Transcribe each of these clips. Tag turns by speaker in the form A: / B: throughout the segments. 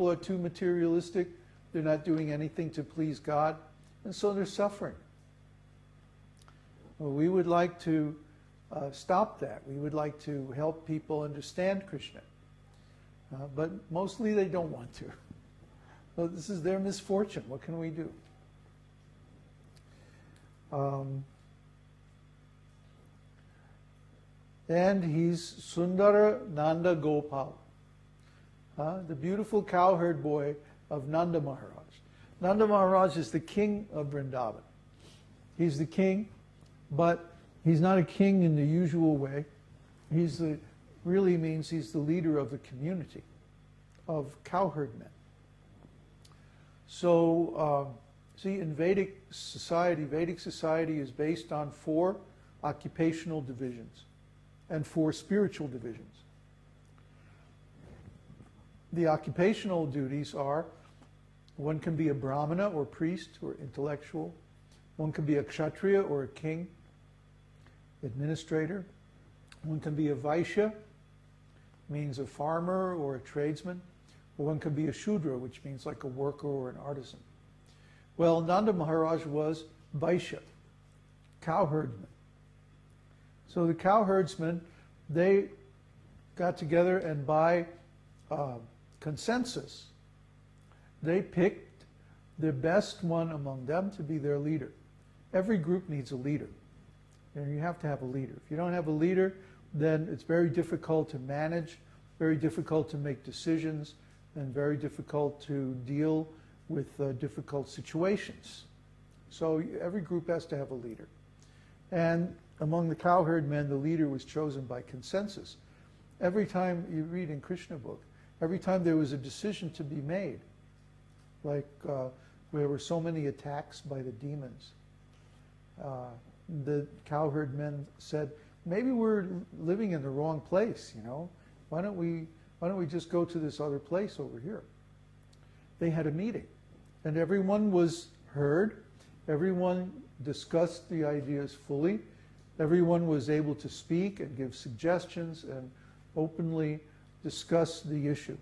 A: people are too materialistic. They're not doing anything to please God, and so they're suffering. Well, we would like to stop that. We would like to help people understand Krishna. But mostly they don't want to. So this is their misfortune. What can we do? And he's Sundara Nanda-Gopālā, the beautiful cowherd boy of Nanda Maharaj. Nanda Maharaj is the king of Vrindavan. He's the king, but he's not a king in the usual way. Really means he's the leader of the community of cowherd men. So, see, in Vedic society is based on 4 occupational divisions and 4 spiritual divisions. The occupational duties are, one can be a brahmana or priest or intellectual, one can be a kshatriya or a king, administrator, one can be a vaishya, means a farmer or a tradesman, or one can be a shudra, which means like a worker or an artisan. Well, Nanda Maharaj was vaishya, cowherdsman. So the cowherdsmen, they got together and by consensus, they picked the best one among them to be their leader. Every group needs a leader, and you have to have a leader. If you don't have a leader, then it's very difficult to manage, very difficult to make decisions, and very difficult to deal with difficult situations. So every group has to have a leader. And among the cowherd men, the leader was chosen by consensus. Every time you read in Krishna book, every time there was a decision to be made, like there were so many attacks by the demons, the cowherd men said, maybe we're living in the wrong place, you know. Why don't we just go to this other place over here? They had a meeting, and everyone was heard. Everyone discussed the ideas fully. Everyone was able to speak and give suggestions and openly discuss the issue.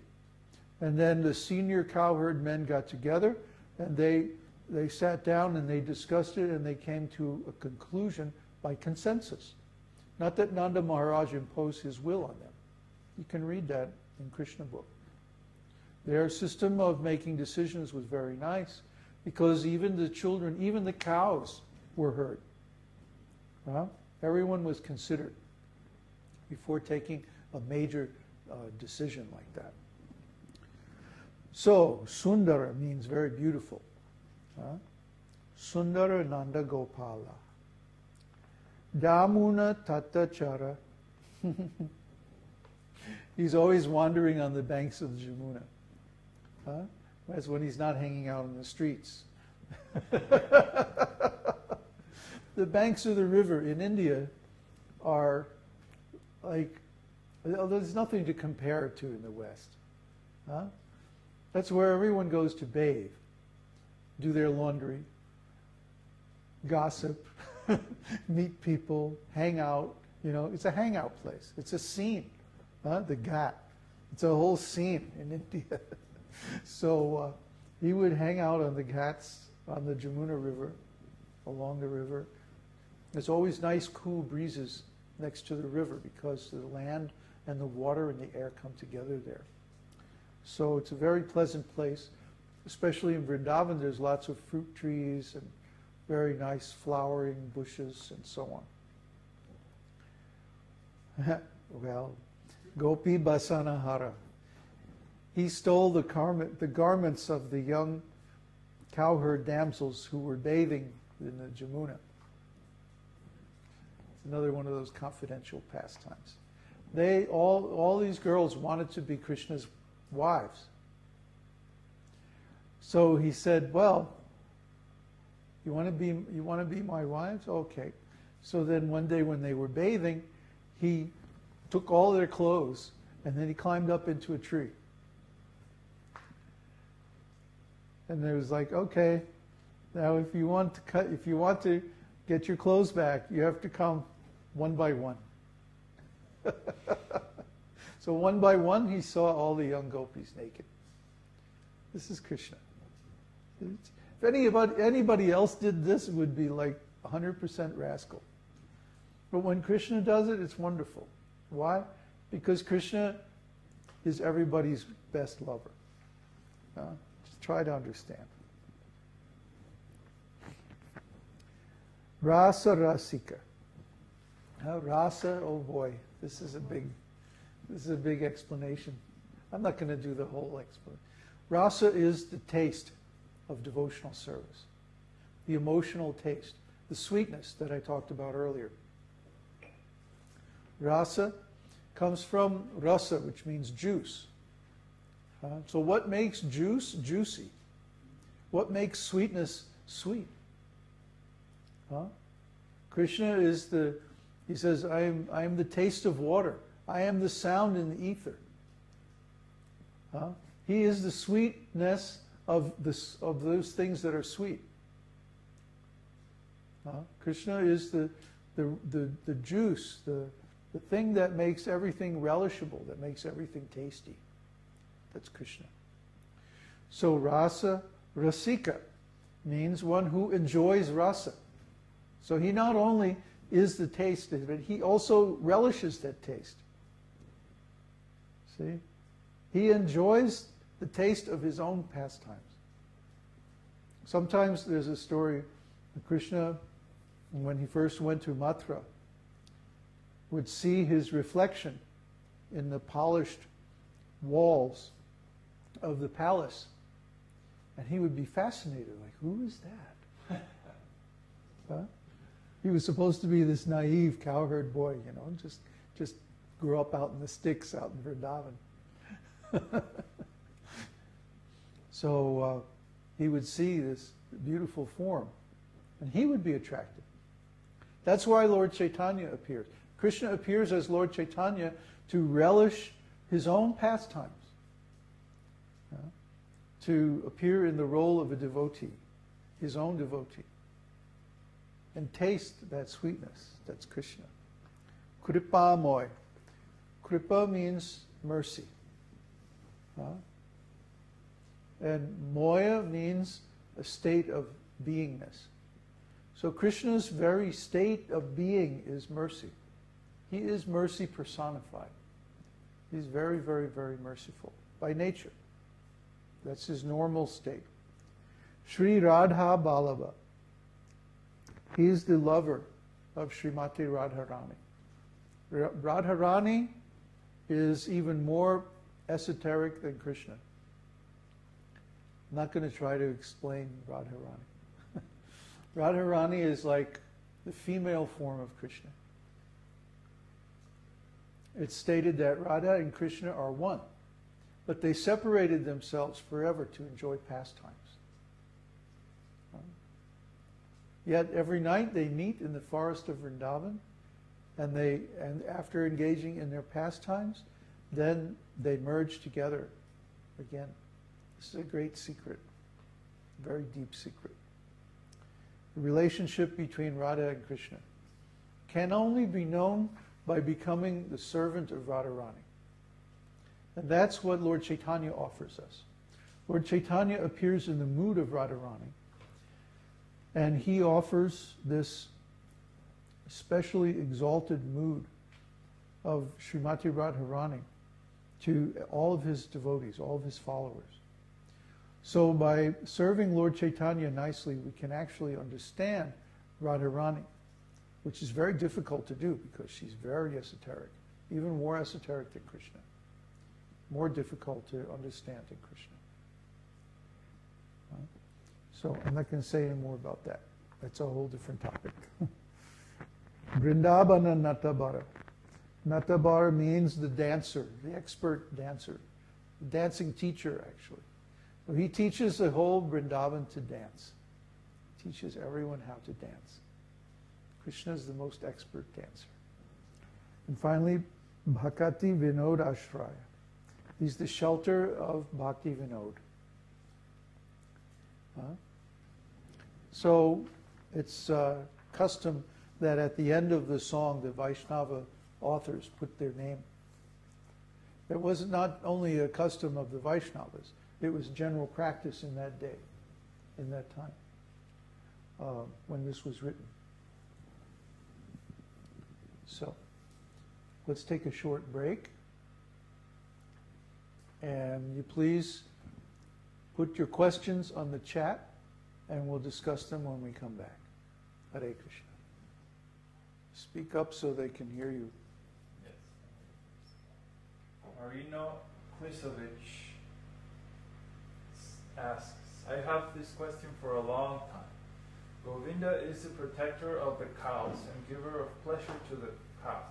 A: And then the senior cowherd men got together, and they sat down and they discussed it, and they came to a conclusion by consensus. Not that Nanda Maharaj imposed his will on them. You can read that in Krishna book. Their system of making decisions was very nice, because even the children, even the cows were heard. Everyone was considered before taking a major decision like that. So, sundara means very beautiful. Sundara nanda-gopālā. Yāmuna-taṭa-cara. He's always wandering on the banks of the Yamuna. That's when he's not hanging out in the streets. The banks of the river in India are like, there's nothing to compare it to in the West. That's where everyone goes to bathe, do their laundry, gossip, meet people, hang out. You know, it's a hangout place. It's a scene. The Ghat. It's a whole scene in India. So he would hang out on the Ghats, on the Yamuna River, along the river. There's always nice, cool breezes next to the river because the land and the water and the air come together there. So it's a very pleasant place, especially in Vrindavan. There's lots of fruit trees and very nice flowering bushes and so on. Well, gopī-basana-hara. He stole the garments of the young cowherd damsels who were bathing in the Yamuna. It's another one of those confidential pastimes. All these girls wanted to be Krishna's wives. So he said, well, you want to be my wives? Okay. So then one day when they were bathing, he took all their clothes and then he climbed up into a tree. And it was like, okay, now if you want to get your clothes back, you have to come one by one. So one by one, he saw all the young gopis naked. This is Krishna. If anybody else did this, it would be like 100% rascal. But when Krishna does it, it's wonderful. Why? Because Krishna is everybody's best lover. Just try to understand. Rasa-rasika. Rasa, oh boy, this is a big explanation. I'm not going to do the whole explanation. Rasa is the taste of devotional service, the emotional taste, the sweetness that I talked about earlier. Rasa comes from rasa, which means juice. So what makes juice juicy? What makes sweetness sweet? Krishna is he says, I am the taste of water. I am the sound in the ether. He is the sweetness of those things that are sweet. Krishna is the juice, the thing that makes everything relishable, that makes everything tasty. That's Krishna. So rasa-rasika means one who enjoys rasa. So he not only is the taste of it, he also relishes that taste. See? He enjoys the taste of his own pastimes. Sometimes there's a story of Krishna, when he first went to Mathura, would see his reflection in the polished walls of the palace, and he would be fascinated, like, who is that? He was supposed to be this naive cowherd boy, just grew up out in the sticks out in Vrindavan. So he would see this beautiful form, and he would be attracted. That's why Lord Chaitanya appears. Krishna appears as Lord Chaitanya to relish his own pastimes, to appear in the role of a devotee, his own devotee, and taste that sweetness. That's Krishna. Kṛpāmoya. Kripa means mercy. And moya means a state of beingness. So Krishna's very state of being is mercy. He is mercy personified. He's very, very, very merciful by nature. That's his normal state. Śrī Radha-vallabha. He is the lover of Srimati Radharani. Radharani is even more esoteric than Krishna. I'm not going to try to explain Radharani. Radharani is like the female form of Krishna. It's stated that Radha and Krishna are one, but they separated themselves forever to enjoy pastimes. Yet every night they meet in the forest of Vrindavan, and after engaging in their pastimes, then they merge together again. This is a great secret, a very deep secret. The relationship between Radha and Krishna can only be known by becoming the servant of Radharani. And that's what Lord Chaitanya offers us. Lord Chaitanya appears in the mood of Radharani, and he offers this especially exalted mood of Srimati Radharani to all of his devotees, all of his followers. So by serving Lord Chaitanya nicely, we can actually understand Radharani, which is very difficult to do because she's very esoteric, even more esoteric than Krishna, more difficult to understand than Krishna. So I'm not going to say any more about that. That's a whole different topic. Vrindavana Nattabara. Nattabara means the dancer, the expert dancer, the dancing teacher, actually. So he teaches the whole Vrindavan to dance. He teaches everyone how to dance. Krishna is the most expert dancer. And finally, Bhaktivinod Ashraya. He's the shelter of Bhaktivinod. So it's custom that at the end of the song, the Vaishnava authors put their name. It was not only a custom of the Vaishnavas, It was general practice in that day, in that time, when this was written. So, let's take a short break. And you please put your questions on the chat, and we'll discuss them when we come back. Hare Krishna. Speak up so they can hear you.
B: Yes. Marino Klisovich asks, I have this question for a long time. Govinda is the protector of the cows and giver of pleasure to the cows.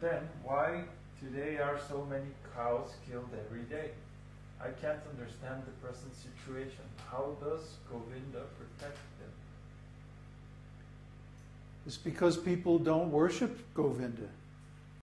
B: Then why today are so many cows killed every day? I can't understand the present situation. How does Govinda protect them?
A: It's because people don't worship Govinda.